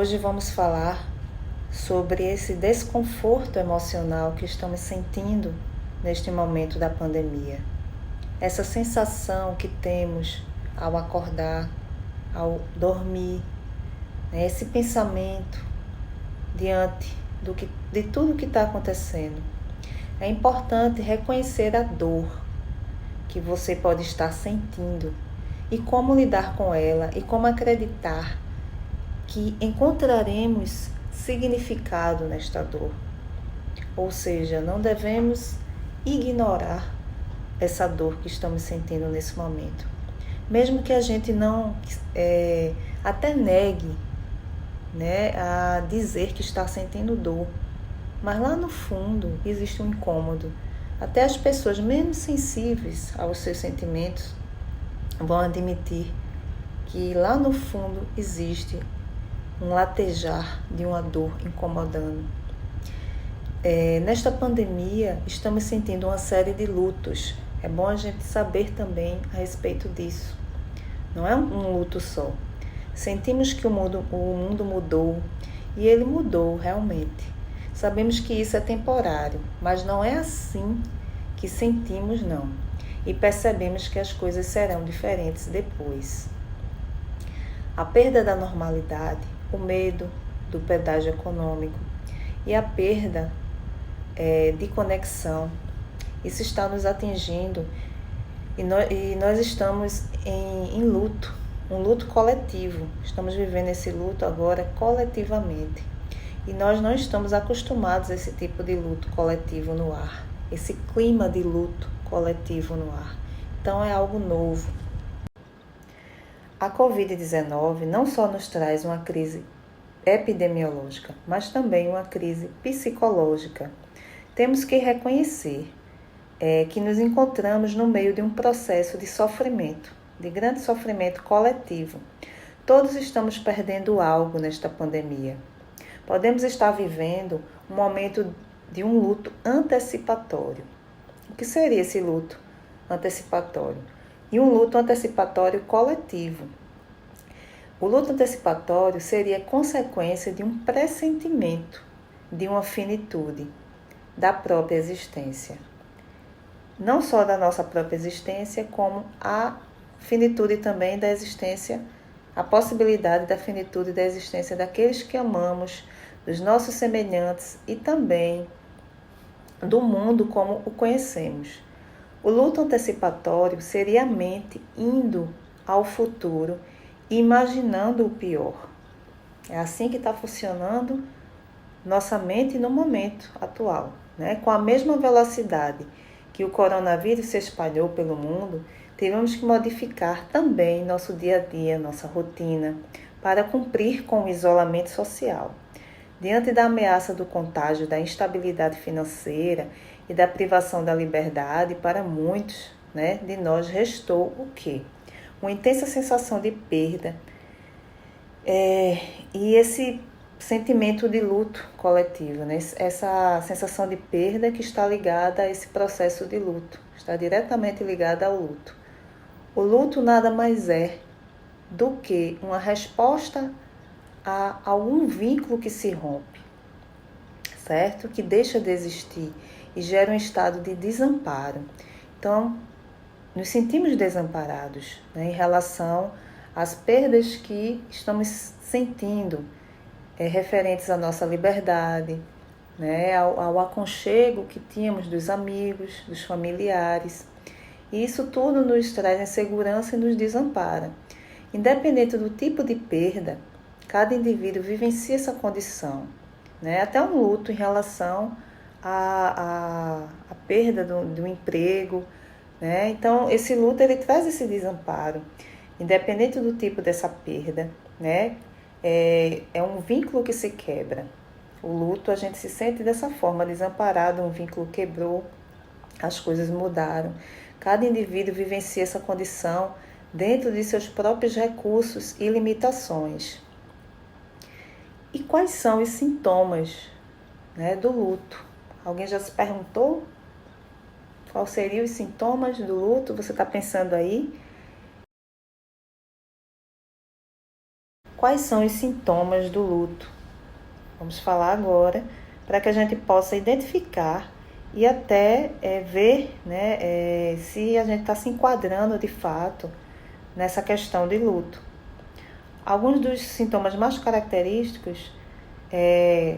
Hoje vamos falar sobre esse desconforto emocional que estamos sentindo neste momento da pandemia. Essa sensação que temos ao acordar, ao dormir, né? Esse pensamento diante de tudo que está acontecendo. É importante reconhecer a dor que você pode estar sentindo e como lidar com ela e como acreditar que encontraremos significado nesta dor. Ou seja, não devemos ignorar essa dor que estamos sentindo nesse momento. Mesmo que a gente não até negue, né, a dizer que está sentindo dor, mas lá no fundo existe um incômodo. Até as pessoas menos sensíveis aos seus sentimentos vão admitir que lá no fundo existe um latejar de uma dor incomodando. Nesta pandemia, estamos sentindo uma série de lutos. É bom a gente saber também a respeito disso. Não é um luto só. Sentimos que o mundo mudou e ele mudou realmente. Sabemos que isso é temporário, mas não é assim que sentimos, não. E percebemos que as coisas serão diferentes depois. A perda da normalidade, o medo do pedágio econômico e a perda de conexão, isso está nos atingindo e nós estamos em luto, um luto coletivo. Estamos vivendo esse luto agora coletivamente e nós não estamos acostumados a esse tipo de luto coletivo no ar, esse clima de luto coletivo no ar. Então é algo novo. A Covid-19 não só nos traz uma crise epidemiológica, mas também uma crise psicológica. Temos que reconhecer que nos encontramos no meio de um processo de sofrimento, de grande sofrimento coletivo. Todos estamos perdendo algo nesta pandemia. Podemos estar vivendo um momento de um luto antecipatório. O que seria esse luto antecipatório? E um luto antecipatório coletivo. O luto antecipatório seria consequência de um pressentimento de uma finitude da própria existência. Não só da nossa própria existência, como a finitude também da existência, a possibilidade da finitude da existência daqueles que amamos, dos nossos semelhantes e também do mundo como o conhecemos. O luto antecipatório seria a mente indo ao futuro e imaginando o pior. É assim que está funcionando nossa mente no momento atual, né? Com a mesma velocidade que o coronavírus se espalhou pelo mundo, tivemos que modificar também nosso dia a dia, nossa rotina, para cumprir com o isolamento social. Diante da ameaça do contágio, da instabilidade financeira e da privação da liberdade, para muitos, né, de nós restou o quê? Uma intensa sensação de perda e esse sentimento de luto coletivo, né? Essa sensação de perda que está ligada a esse processo de luto, está diretamente ligada ao luto. O luto nada mais é do que uma resposta a algum vínculo que se rompe, certo? Que deixa de existir e gera um estado de desamparo. Então, nos sentimos desamparados, né, em relação às perdas que estamos sentindo, referentes à nossa liberdade, né, ao aconchego que tínhamos dos amigos, dos familiares. E isso tudo nos traz insegurança e nos desampara. Independente do tipo de perda, cada indivíduo vivencia essa condição, né? Até um luto em relação à perda do emprego, né? Então, esse luto ele traz esse desamparo, independente do tipo dessa perda, né? É um vínculo que se quebra. O luto, a gente se sente dessa forma, desamparado, um vínculo quebrou, as coisas mudaram. Cada indivíduo vivencia essa condição dentro de seus próprios recursos e limitações. E quais são os sintomas, né, do luto? Alguém já se perguntou? Quais seriam os sintomas do luto? Você está pensando aí? quais são os sintomas do luto. Vamos falar agora para que a gente possa identificar e até ver, né, se a gente está se enquadrando de fato nessa questão de luto. Alguns dos sintomas mais característicos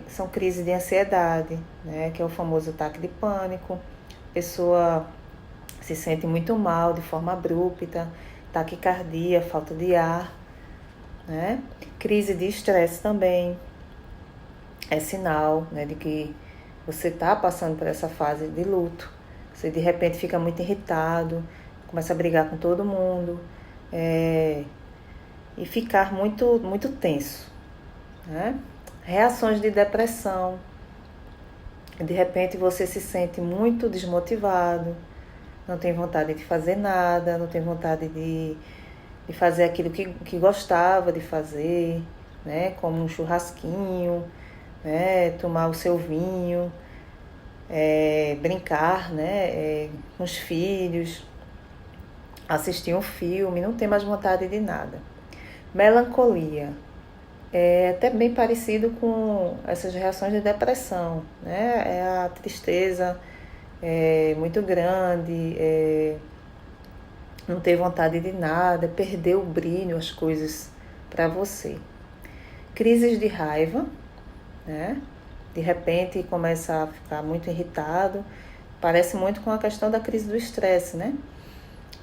são crise de ansiedade, né, que é o famoso ataque de pânico. A pessoa se sente muito mal de forma abrupta, taquicardia, falta de ar, né? Crise de estresse também é sinal, né, de que você está passando por essa fase de luto. Você de repente fica muito irritado, começa a brigar com todo mundo e ficar muito, muito tenso, né? Reações de depressão. De repente você se sente muito desmotivado, não tem vontade de fazer nada, não tem vontade de fazer aquilo que gostava de fazer, né? Como um churrasquinho, né? Tomar o seu vinho, brincar, né? Com os filhos, assistir um filme, não tem mais vontade de nada. Melancolia. É até bem parecido com essas reações de depressão, né? É a tristeza muito grande, não ter vontade de nada, perder o brilho, as coisas para você. Crises de raiva, né? De repente começa a ficar muito irritado, parece muito com a questão da crise do estresse, né?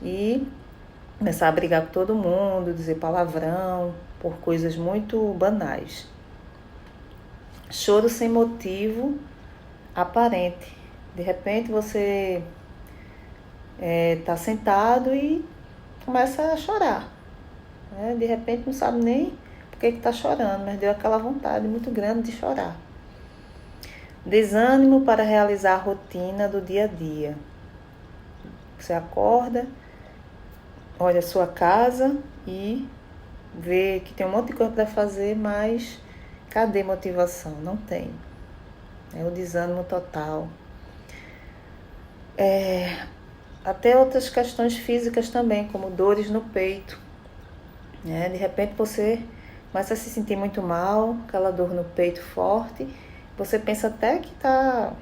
E começar a brigar com todo mundo, dizer palavrão, por coisas muito banais. Choro sem motivo aparente. De repente você está sentado e começa a chorar, né? De repente não sabe nem por que está chorando, mas deu aquela vontade muito grande de chorar. Desânimo para realizar a rotina do dia a dia. Você acorda, olha a sua casa e vê que tem um monte de coisa para fazer, mas cadê motivação? Não tem. É o desânimo total. Até outras questões físicas também, como dores no peito, né? De repente você começa a se sentir muito mal, aquela dor no peito forte, você pensa até que está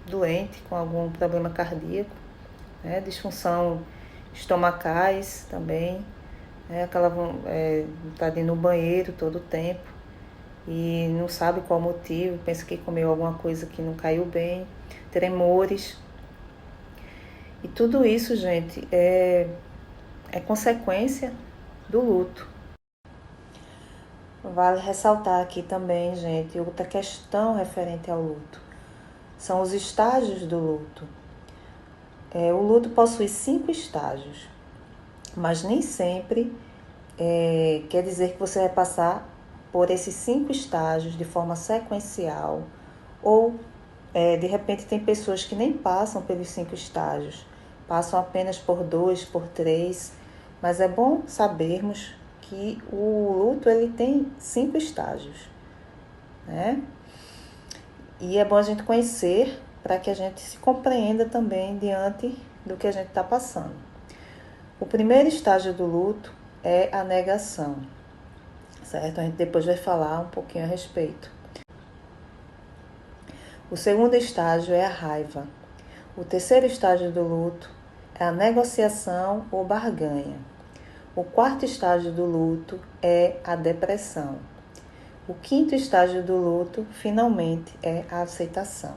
doente, com algum problema cardíaco, né? Disfunção estomacais também, né? Aquela vontade de ir no banheiro todo o tempo e não sabe qual o motivo, pensa que comeu alguma coisa que não caiu bem, tremores. E tudo isso, gente, é consequência do luto. Vale ressaltar aqui também, gente, outra questão referente ao luto. São os estágios do luto. O luto possui 5 estágios, mas nem sempre quer dizer que você vai passar por esses 5 estágios de forma sequencial, ou de repente tem pessoas que nem passam pelos 5 estágios, passam apenas por 2, por 3, mas é bom sabermos que o luto ele tem 5 estágios, né? E é bom a gente conhecer para que a gente se compreenda também diante do que a gente está passando. O primeiro estágio do luto é a negação, certo? A gente depois vai falar um pouquinho a respeito. O segundo estágio é a raiva. O terceiro estágio do luto é a negociação ou barganha. O quarto estágio do luto é a depressão. O quinto estágio do luto, finalmente, é a aceitação.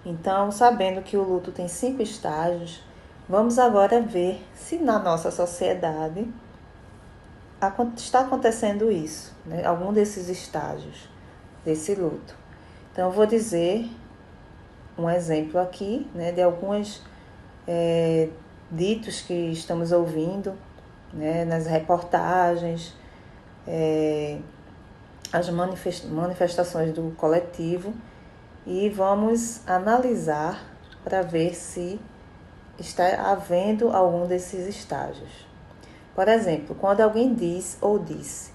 Então, sabendo que o luto tem 5 estágios, vamos agora ver se na nossa sociedade está acontecendo isso, né? Algum desses estágios desse luto. Então, eu vou dizer um exemplo aqui, né, de alguns ditos que estamos ouvindo, né, nas reportagens, as manifestações do coletivo, e vamos analisar para ver se está havendo algum desses estágios. Por exemplo, quando alguém diz ou disse: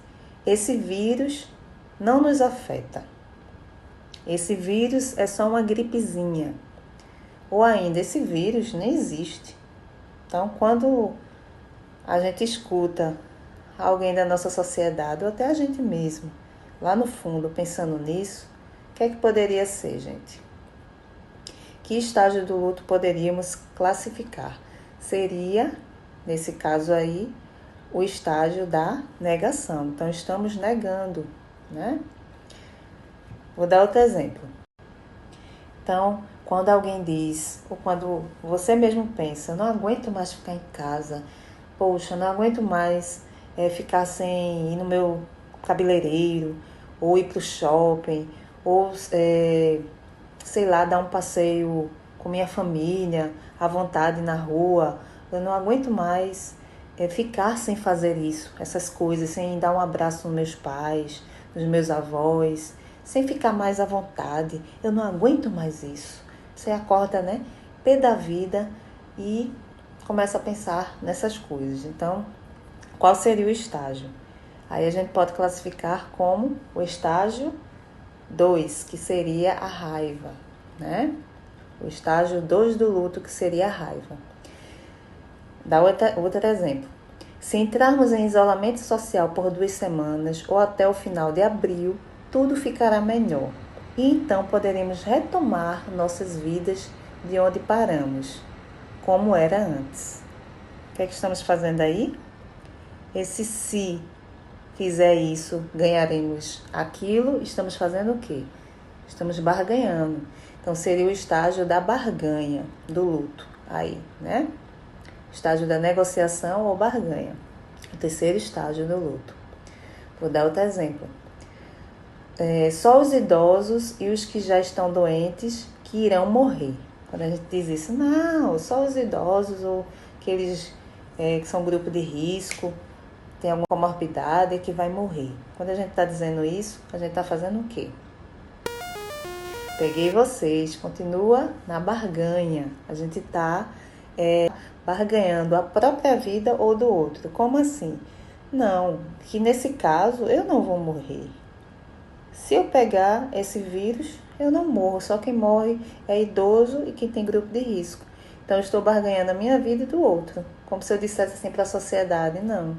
esse vírus não nos afeta. Esse vírus é só uma gripezinha. Ou ainda, esse vírus nem existe. Então, quando a gente escuta alguém da nossa sociedade, ou até a gente mesmo, lá no fundo, pensando nisso, o que é que poderia ser, gente? Que estágio do luto poderíamos classificar? Seria, nesse caso aí, o estágio da negação. Então, estamos negando, né? Vou dar outro exemplo. Então, quando alguém diz, ou quando você mesmo pensa, não aguento mais ficar em casa, poxa, não aguento mais ficar sem ir no meu cabeleireiro, ou ir para o shopping, ou, sei lá, dar um passeio com minha família, à vontade na rua. Eu não aguento mais ficar sem fazer isso, essas coisas, sem dar um abraço nos meus pais, nos meus avós, sem ficar mais à vontade. Eu não aguento mais isso. Você acorda, né, pé da vida e começa a pensar nessas coisas. Então, qual seria o estágio? Aí a gente pode classificar como o estágio 2, que seria a raiva, né? O estágio 2 do luto, que seria a raiva. Dá outro exemplo. Se entrarmos em isolamento social por 2 semanas ou até o final de abril, tudo ficará melhor. E então poderemos retomar nossas vidas de onde paramos, como era antes. O que é que estamos fazendo aí? Esse se fizer isso, ganharemos aquilo, estamos fazendo o quê? Estamos barganhando. Então, seria o estágio da barganha, do luto, aí, né? Estágio da negociação ou barganha. O terceiro estágio do luto. Vou dar outro exemplo. Só os idosos e os que já estão doentes que irão morrer. Quando a gente diz isso, não, só os idosos ou aqueles que são grupo de risco, tem alguma comorbidade que vai morrer. Quando a gente está dizendo isso, a gente está fazendo o quê? Peguei vocês, continua na barganha. A gente está barganhando a própria vida ou do outro. Como assim? Não, que nesse caso eu não vou morrer. Se eu pegar esse vírus, eu não morro. Só quem morre é idoso e quem tem grupo de risco. Então, eu estou barganhando a minha vida e do outro. Como se eu dissesse assim para a sociedade, não.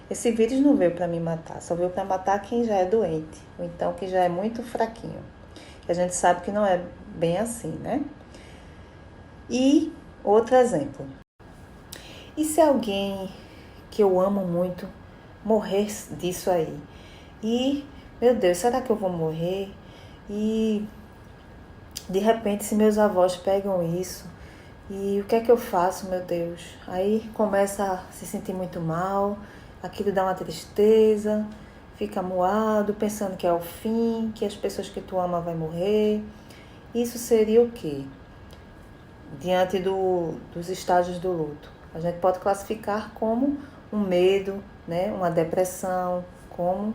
Esse vírus não veio para me matar, só veio para matar quem já é doente, ou então quem já é muito fraquinho. E a gente sabe que não é bem assim, né? E outro exemplo. E se alguém que eu amo muito morrer disso aí? E, meu Deus, será que eu vou morrer? E, de repente, se meus avós pegam isso, e o que é que eu faço, meu Deus? Aí começa a se sentir muito mal, aquilo dá uma tristeza, fica amuado, pensando que é o fim, que as pessoas que tu ama vão morrer. Isso seria o quê? Diante dos estágios do luto. A gente pode classificar como um medo, né? Uma depressão, como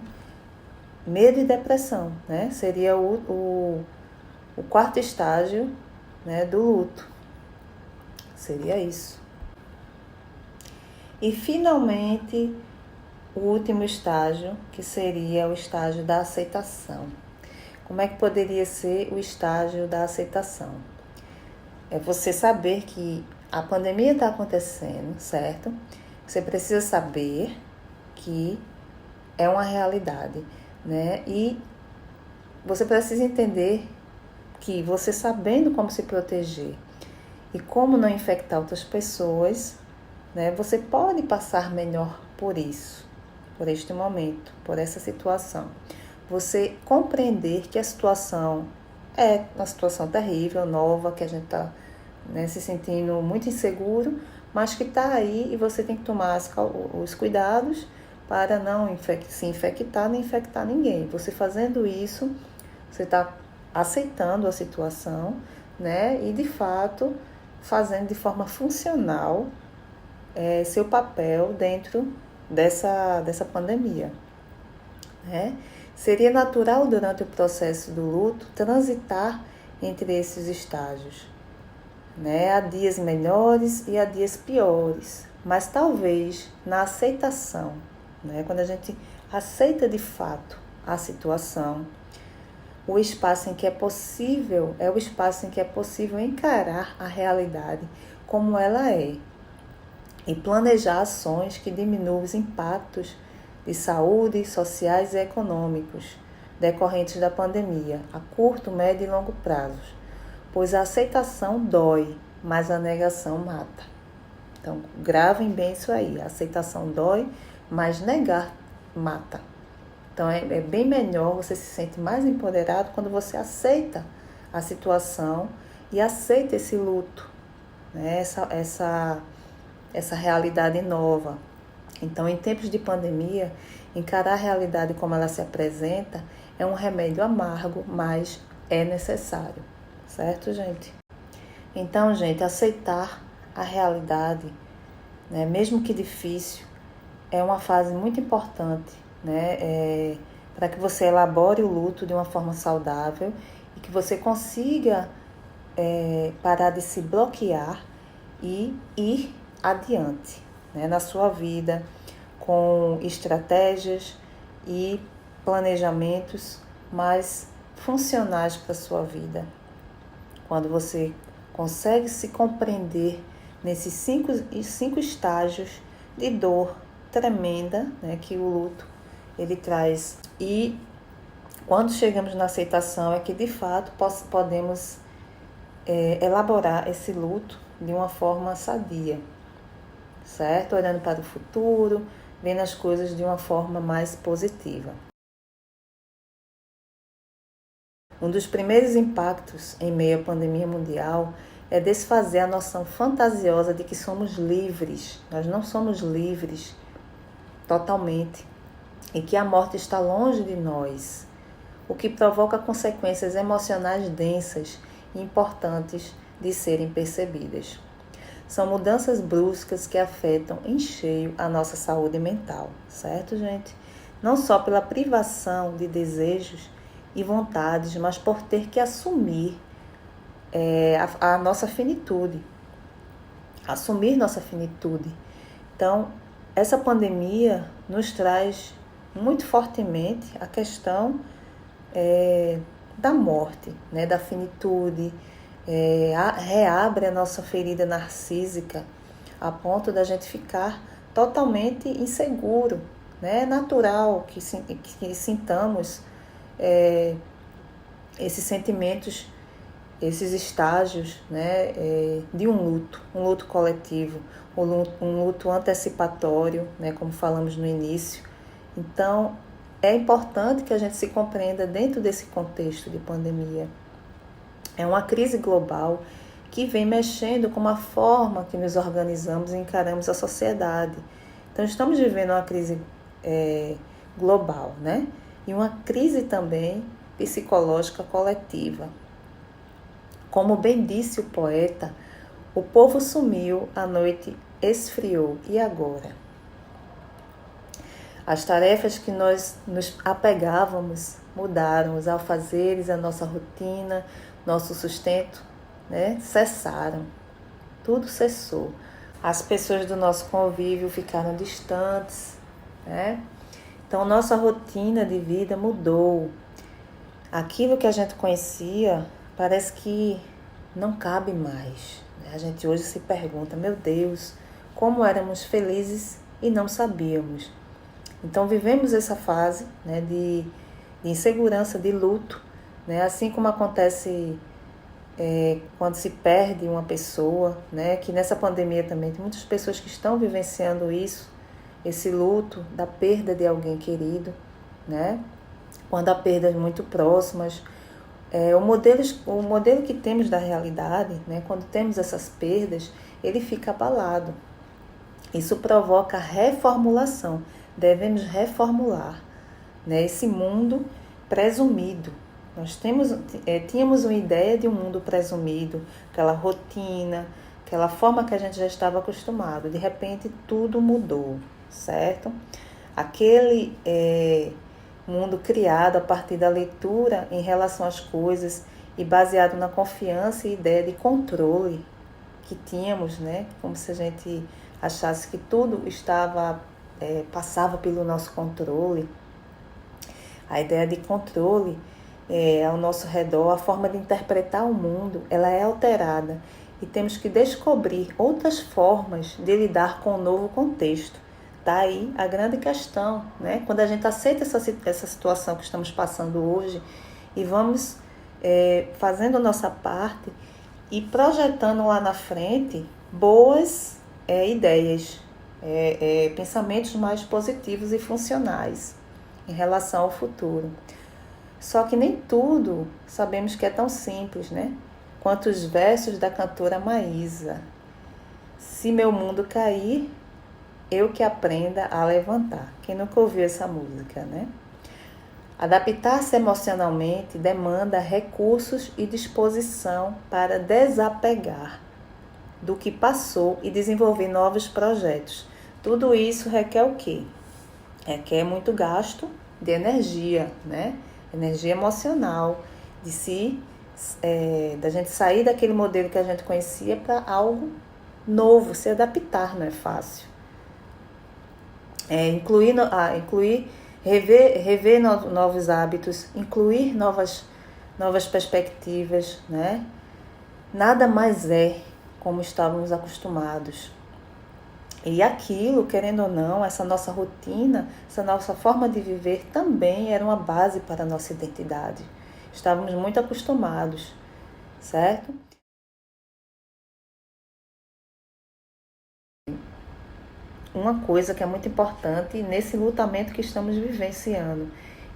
medo e depressão, né? Seria o quarto estágio, né, do luto. Seria isso. E, finalmente, o último estágio, que seria o estágio da aceitação. Como é que poderia ser o estágio da aceitação? É você saber que a pandemia está acontecendo, certo? Você precisa saber que é uma realidade, né? E você precisa entender que você sabendo como se proteger e como não infectar outras pessoas, né? Você pode passar melhor por isso, por este momento, por essa situação. Você compreender que a situação é uma situação terrível, nova, que a gente está, né, se sentindo muito inseguro, mas que está aí e você tem que tomar os cuidados para não se infectar nem infectar ninguém. Você fazendo isso, você está aceitando a situação, né, e de fato fazendo de forma funcional seu papel dentro dessa pandemia, né? Seria natural durante o processo do luto transitar entre esses estágios, né? Há dias melhores e há dias piores, mas talvez na aceitação, né? Quando a gente aceita de fato a situação, o espaço em que é possível, é o espaço em que é possível encarar a realidade como ela é e planejar ações que diminuam os impactos de saúde, sociais e econômicos decorrentes da pandemia, a curto, médio e longo prazos, pois a aceitação dói, mas a negação mata. Então, gravem bem isso aí, a aceitação dói, mas negar mata. Então, é bem melhor, você se sente mais empoderado quando você aceita a situação e aceita esse luto, né? Essa realidade nova. Então, em tempos de pandemia, encarar a realidade como ela se apresenta é um remédio amargo, mas é necessário, certo, gente? Então, gente, aceitar a realidade, né, mesmo que difícil, é uma fase muito importante, né, para que você elabore o luto de uma forma saudável e que você consiga parar de se bloquear e ir adiante, né, na sua vida, com estratégias e planejamentos mais funcionais para a sua vida. Quando você consegue se compreender nesses cinco estágios de dor tremenda, né, que o luto ele traz. E quando chegamos na aceitação é que de fato podemos elaborar esse luto de uma forma sadia, certo? Olhando para o futuro, vendo as coisas de uma forma mais positiva. Um dos primeiros impactos em meio à pandemia mundial é desfazer a noção fantasiosa de que somos livres. Nós não somos livres totalmente e que a morte está longe de nós, o que provoca consequências emocionais densas e importantes de serem percebidas. São mudanças bruscas que afetam em cheio a nossa saúde mental, certo, gente? Não só pela privação de desejos e vontades, mas por ter que assumir a nossa finitude. Assumir nossa finitude. Então, essa pandemia nos traz muito fortemente a questão da morte, né, da finitude, reabre a nossa ferida narcísica a ponto da gente ficar totalmente inseguro, né? É natural que sintamos esses sentimentos, esses estágios, né, de um luto coletivo, um luto antecipatório, né, como falamos no início. Então, é importante que a gente se compreenda dentro desse contexto de pandemia. É uma crise global que vem mexendo com a forma que nos organizamos e encaramos a sociedade. Então, estamos vivendo uma crise global, né? E uma crise também psicológica coletiva. Como bem disse o poeta, o povo sumiu, a noite esfriou, e agora? As tarefas que nós nos apegávamos mudaram, os afazeres, a nossa rotina, nosso sustento, né, cessaram. Tudo cessou. As pessoas do nosso convívio ficaram distantes, né? Então, nossa rotina de vida mudou. Aquilo que a gente conhecia parece que não cabe mais. A gente hoje se pergunta, meu Deus, como éramos felizes e não sabíamos. Então, vivemos essa fase, né, de insegurança, de luto, né, assim como acontece quando se perde uma pessoa, né, que nessa pandemia também tem muitas pessoas que estão vivenciando isso, esse luto da perda de alguém querido, né, quando há perdas muito próximas. O modelo que temos da realidade, né, quando temos essas perdas, ele fica abalado. Isso provoca reformulação. Devemos reformular, né, esse mundo presumido. Nós tínhamos uma ideia de um mundo presumido, aquela rotina, aquela forma que a gente já estava acostumado. De repente, tudo mudou, certo? Aquele mundo criado a partir da leitura em relação às coisas e baseado na confiança e ideia de controle que tínhamos, né? Como se a gente achasse que tudo passava pelo nosso controle. A ideia de controle ao nosso redor, a forma de interpretar o mundo, ela é alterada e temos que descobrir outras formas de lidar com o novo contexto, está aí a grande questão, né? Quando a gente aceita essa situação que estamos passando hoje e vamos fazendo a nossa parte e projetando lá na frente boas ideias, pensamentos mais positivos e funcionais em relação ao futuro. Só que nem tudo sabemos que é tão simples, né? Quanto os versos da cantora Maísa. Se meu mundo cair, eu que aprenda a levantar. Quem nunca ouviu essa música, né? Adaptar-se emocionalmente demanda recursos e disposição para desapegar do que passou e desenvolver novos projetos. Tudo isso requer o quê? Requer muito gasto de energia, né? Energia emocional, da gente sair daquele modelo que a gente conhecia para algo novo, se adaptar não é fácil. Rever novos hábitos, incluir novas perspectivas, né? Nada mais é como estávamos acostumados. E aquilo, querendo ou não, essa nossa rotina, essa nossa forma de viver também era uma base para a nossa identidade. Estávamos muito acostumados, certo? Uma coisa que é muito importante nesse lutamento que estamos vivenciando.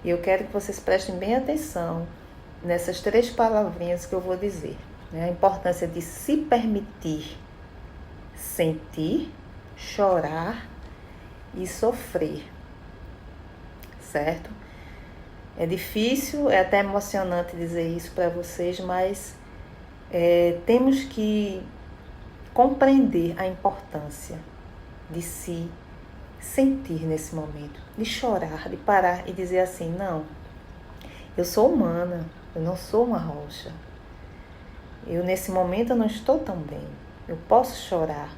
E eu quero que vocês prestem bem atenção nessas 3 palavrinhas que eu vou dizer, né? A importância de se permitir sentir, chorar e sofrer, certo? É difícil, é até emocionante dizer isso para vocês, mas temos que compreender a importância de se sentir nesse momento, de chorar, de parar e dizer assim, não, eu sou humana, eu não sou uma rocha. Eu nesse momento eu não estou tão bem, eu posso chorar.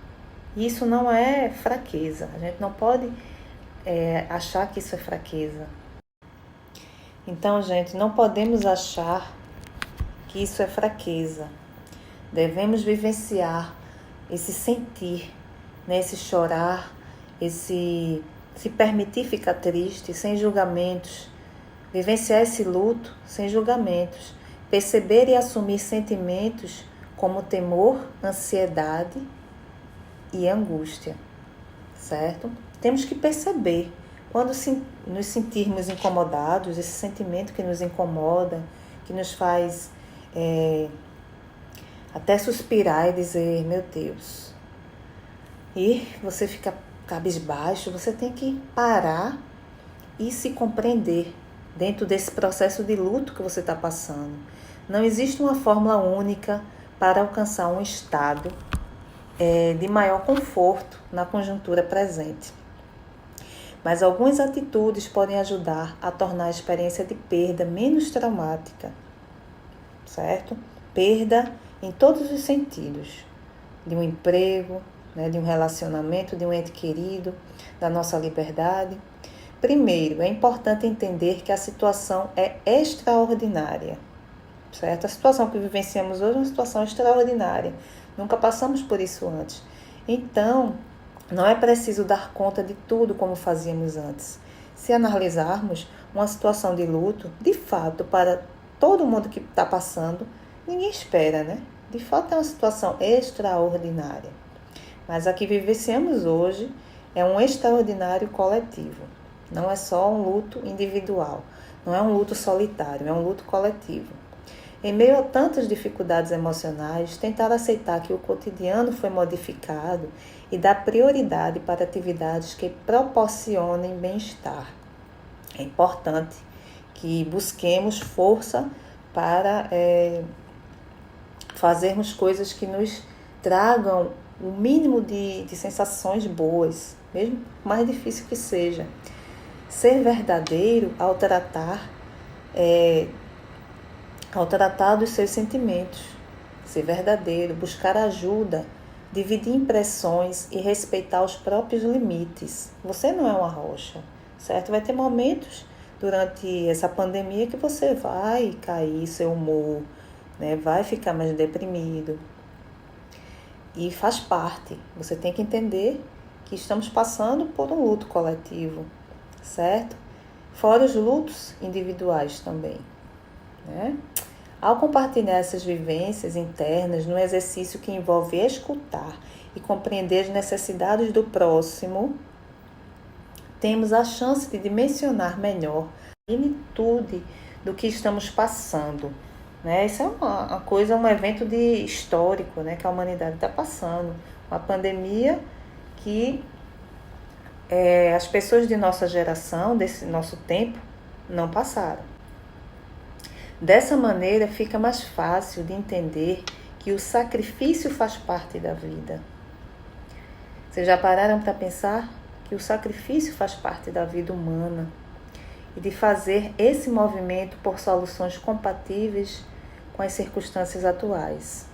E isso não é fraqueza, a gente não pode achar que isso é fraqueza. Então, gente, não podemos achar que isso é fraqueza. Devemos vivenciar esse sentir, né? Esse chorar, esse se permitir ficar triste, sem julgamentos. Vivenciar esse luto sem julgamentos. Perceber e assumir sentimentos como temor, ansiedade e angústia, certo? Temos que perceber quando nos sentirmos incomodados, esse sentimento que nos incomoda, que nos faz até suspirar e dizer, meu Deus. E você fica cabisbaixo, você tem que parar e se compreender dentro desse processo de luto que você está passando. Não existe uma fórmula única para alcançar um estado de maior conforto na conjuntura presente. Mas algumas atitudes podem ajudar a tornar a experiência de perda menos traumática, certo? Perda em todos os sentidos, de um emprego, né, de um relacionamento, de um ente querido, da nossa liberdade. Primeiro, é importante entender que a situação é extraordinária, certo? A situação que vivenciamos hoje é uma situação extraordinária. Nunca passamos por isso antes. Então, não é preciso dar conta de tudo como fazíamos antes. Se analisarmos uma situação de luto, de fato, para todo mundo que está passando, ninguém espera, né? De fato, é uma situação extraordinária. Mas a que vivenciamos hoje é um extraordinário coletivo. Não é só um luto individual, não é um luto solitário, é um luto coletivo. Em meio a tantas dificuldades emocionais, tentar aceitar que o cotidiano foi modificado e dar prioridade para atividades que proporcionem bem-estar. É importante que busquemos força para fazermos coisas que nos tragam o mínimo de sensações boas, mesmo mais difícil que seja. Ser verdadeiro ao tratar dos seus sentimentos. Ser verdadeiro, buscar ajuda, dividir impressões e respeitar os próprios limites. Você não é uma rocha, certo? Vai ter momentos durante essa pandemia que você vai cair seu humor, né? Vai ficar mais deprimido. E faz parte. Você tem que entender que que estamos passando por um luto coletivo, certo? Fora os lutos individuais também, né? Ao compartilhar essas vivências internas no exercício que envolve escutar e compreender as necessidades do próximo, temos a chance de dimensionar melhor a magnitude do que estamos passando, né? Isso é uma coisa, um evento histórico, né, que a humanidade está passando. Uma pandemia que as pessoas de nossa geração, desse nosso tempo, não passaram. Dessa maneira, fica mais fácil de entender que o sacrifício faz parte da vida. Vocês já pararam para pensar que o sacrifício faz parte da vida humana e de fazer esse movimento por soluções compatíveis com as circunstâncias atuais?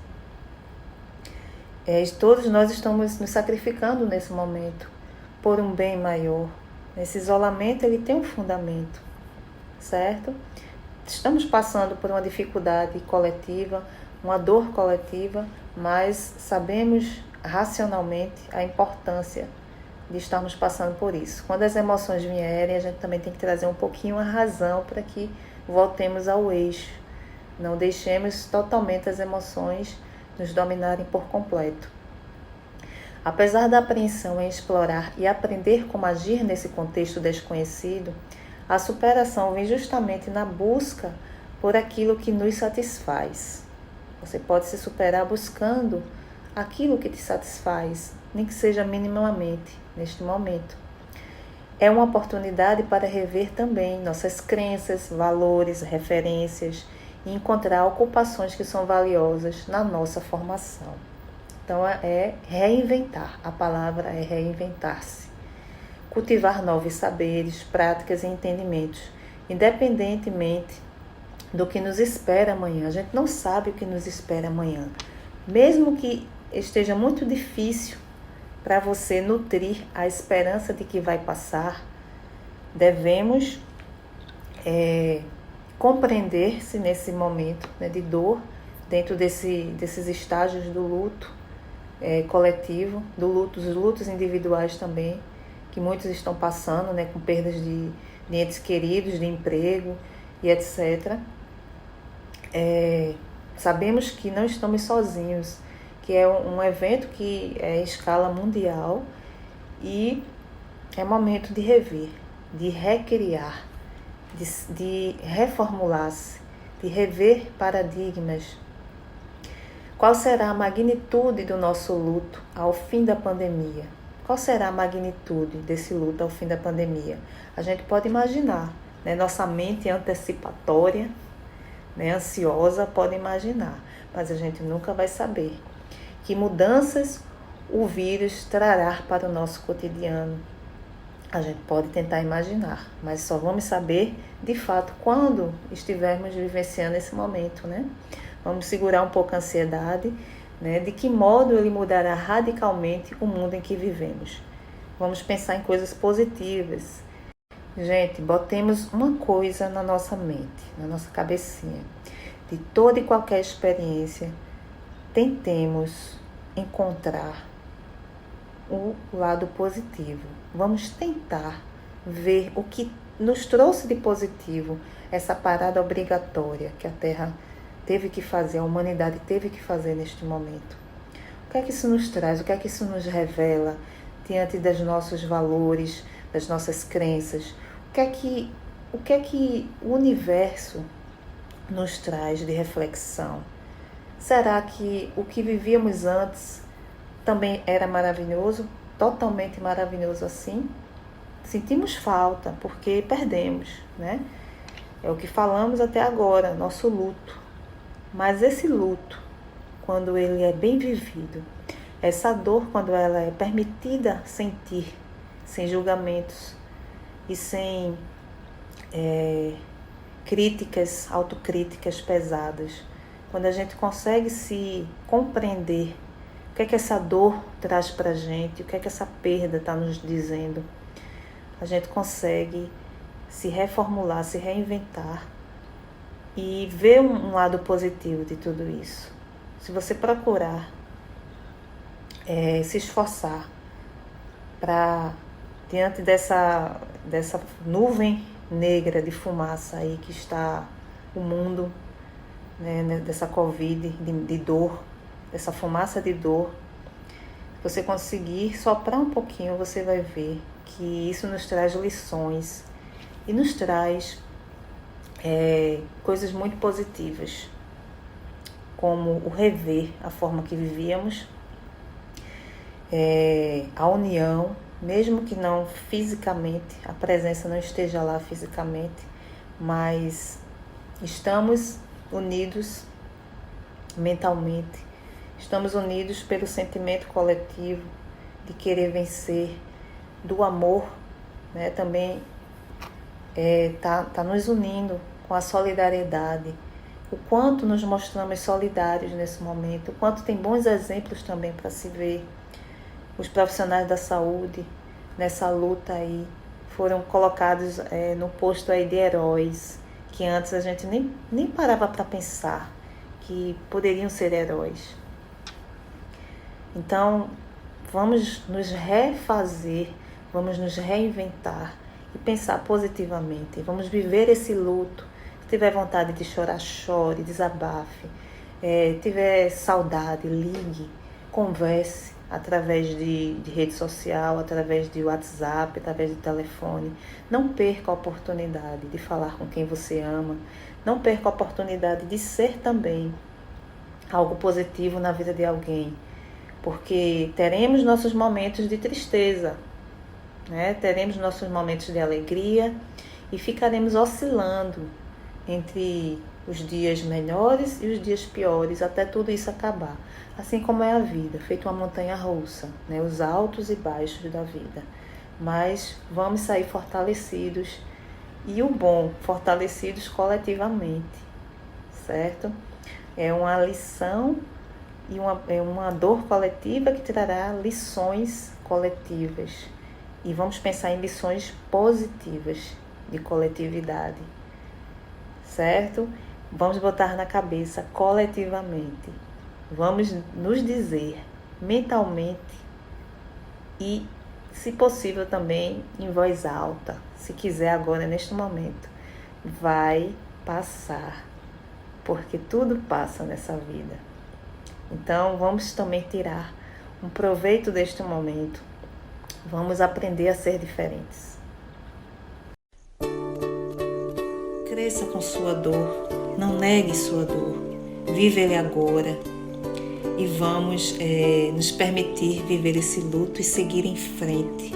Todos nós estamos nos sacrificando nesse momento por um bem maior. Esse isolamento, ele tem um fundamento, certo? Estamos passando por uma dificuldade coletiva, uma dor coletiva, mas sabemos racionalmente a importância de estarmos passando por isso. Quando as emoções vierem, a gente também tem que trazer um pouquinho a razão para que voltemos ao eixo. Não deixemos totalmente as emoções nos dominarem por completo. Apesar da apreensão em explorar e aprender como agir nesse contexto desconhecido, a superação vem justamente na busca por aquilo que nos satisfaz. Você pode se superar buscando aquilo que te satisfaz, nem que seja minimamente, neste momento. É uma oportunidade para rever também nossas crenças, valores, referências e encontrar ocupações que são valiosas na nossa formação. Então é reinventar, a palavra é reinventar-se. Cultivar novos saberes, práticas e entendimentos, independentemente do que nos espera amanhã. A gente não sabe o que nos espera amanhã. Mesmo que esteja muito difícil para você nutrir a esperança de que vai passar, devemos compreender-se nesse momento, né, de dor, dentro desses estágios do luto coletivo, dos lutos individuais também, que muitos estão passando, né, com perdas de entes queridos, de emprego e etc. Sabemos que não estamos sozinhos, que é um evento que é em escala mundial e é momento de rever, de recriar, de reformular-se, de rever paradigmas. Qual será a magnitude do nosso luto ao fim da pandemia? Qual será a magnitude desse luto ao fim da pandemia? A gente pode imaginar, né? Nossa mente antecipatória, né, ansiosa, pode imaginar, mas a gente nunca vai saber que mudanças o vírus trará para o nosso cotidiano. A gente pode tentar imaginar, mas só vamos saber de fato quando estivermos vivenciando esse momento, né? Vamos segurar um pouco a ansiedade, né? De que modo ele mudará radicalmente o mundo em que vivemos. Vamos pensar em coisas positivas. Gente, botemos uma coisa na nossa mente, na nossa cabecinha. De toda e qualquer experiência, tentemos encontrar o lado positivo. Vamos tentar ver o que nos trouxe de positivo essa parada obrigatória que a Terra teve que fazer, a humanidade teve que fazer neste momento. O que é que isso nos traz? O que é que isso nos revela diante dos nossos valores, das nossas crenças? O que é que o universo nos traz de reflexão? Será que o que vivíamos antes também era maravilhoso? Totalmente maravilhoso assim? Sentimos falta porque perdemos, né? É o que falamos até agora, nosso luto. Mas esse luto, quando ele é bem vivido, essa dor, quando ela é permitida sentir, sem julgamentos e sem críticas, autocríticas pesadas, quando a gente consegue se compreender o que é que essa dor traz pra gente, o que é que essa perda está nos dizendo, a gente consegue se reformular, se reinventar e ver um lado positivo de tudo isso. Se você procurar se esforçar para, diante dessa nuvem negra de fumaça aí que está o mundo, né, dessa Covid, de dor, dessa fumaça de dor, você conseguir soprar um pouquinho, você vai ver que isso nos traz lições e nos traz coisas muito positivas, como o rever a forma que vivíamos, a união, mesmo que não fisicamente, a presença não esteja lá fisicamente, mas estamos unidos mentalmente, estamos unidos pelo sentimento coletivo de querer vencer, do amor, né? Também tá nos unindo com a solidariedade. O quanto nos mostramos solidários nesse momento, o quanto tem bons exemplos também para se ver. Os profissionais da saúde, nessa luta aí, foram colocados no posto aí de heróis, que antes a gente nem parava para pensar que poderiam ser heróis. Então, vamos nos refazer, vamos nos reinventar e pensar positivamente. Vamos viver esse luto. Se tiver vontade de chorar, chore, desabafe. Tiver saudade, ligue, converse através de rede social, através de WhatsApp, através de telefone. Não perca a oportunidade de falar com quem você ama. Não perca a oportunidade de ser também algo positivo na vida de alguém. Porque teremos nossos momentos de tristeza, né? Teremos nossos momentos de alegria e ficaremos oscilando entre os dias melhores e os dias piores, até tudo isso acabar. Assim como é a vida, feito uma montanha-russa, né? Os altos e baixos da vida. Mas vamos sair fortalecidos, e o bom, fortalecidos coletivamente, certo? É uma lição e uma dor coletiva que trará lições coletivas. E vamos pensar em lições positivas de coletividade, certo? Vamos botar na cabeça coletivamente. Vamos nos dizer mentalmente e, se possível, também em voz alta. Se quiser agora, neste momento, vai passar, porque tudo passa nessa vida. Então, vamos também tirar um proveito deste momento. Vamos aprender a ser diferentes. Cresça com sua dor, não negue sua dor. Vive ele agora e vamos nos permitir viver esse luto e seguir em frente.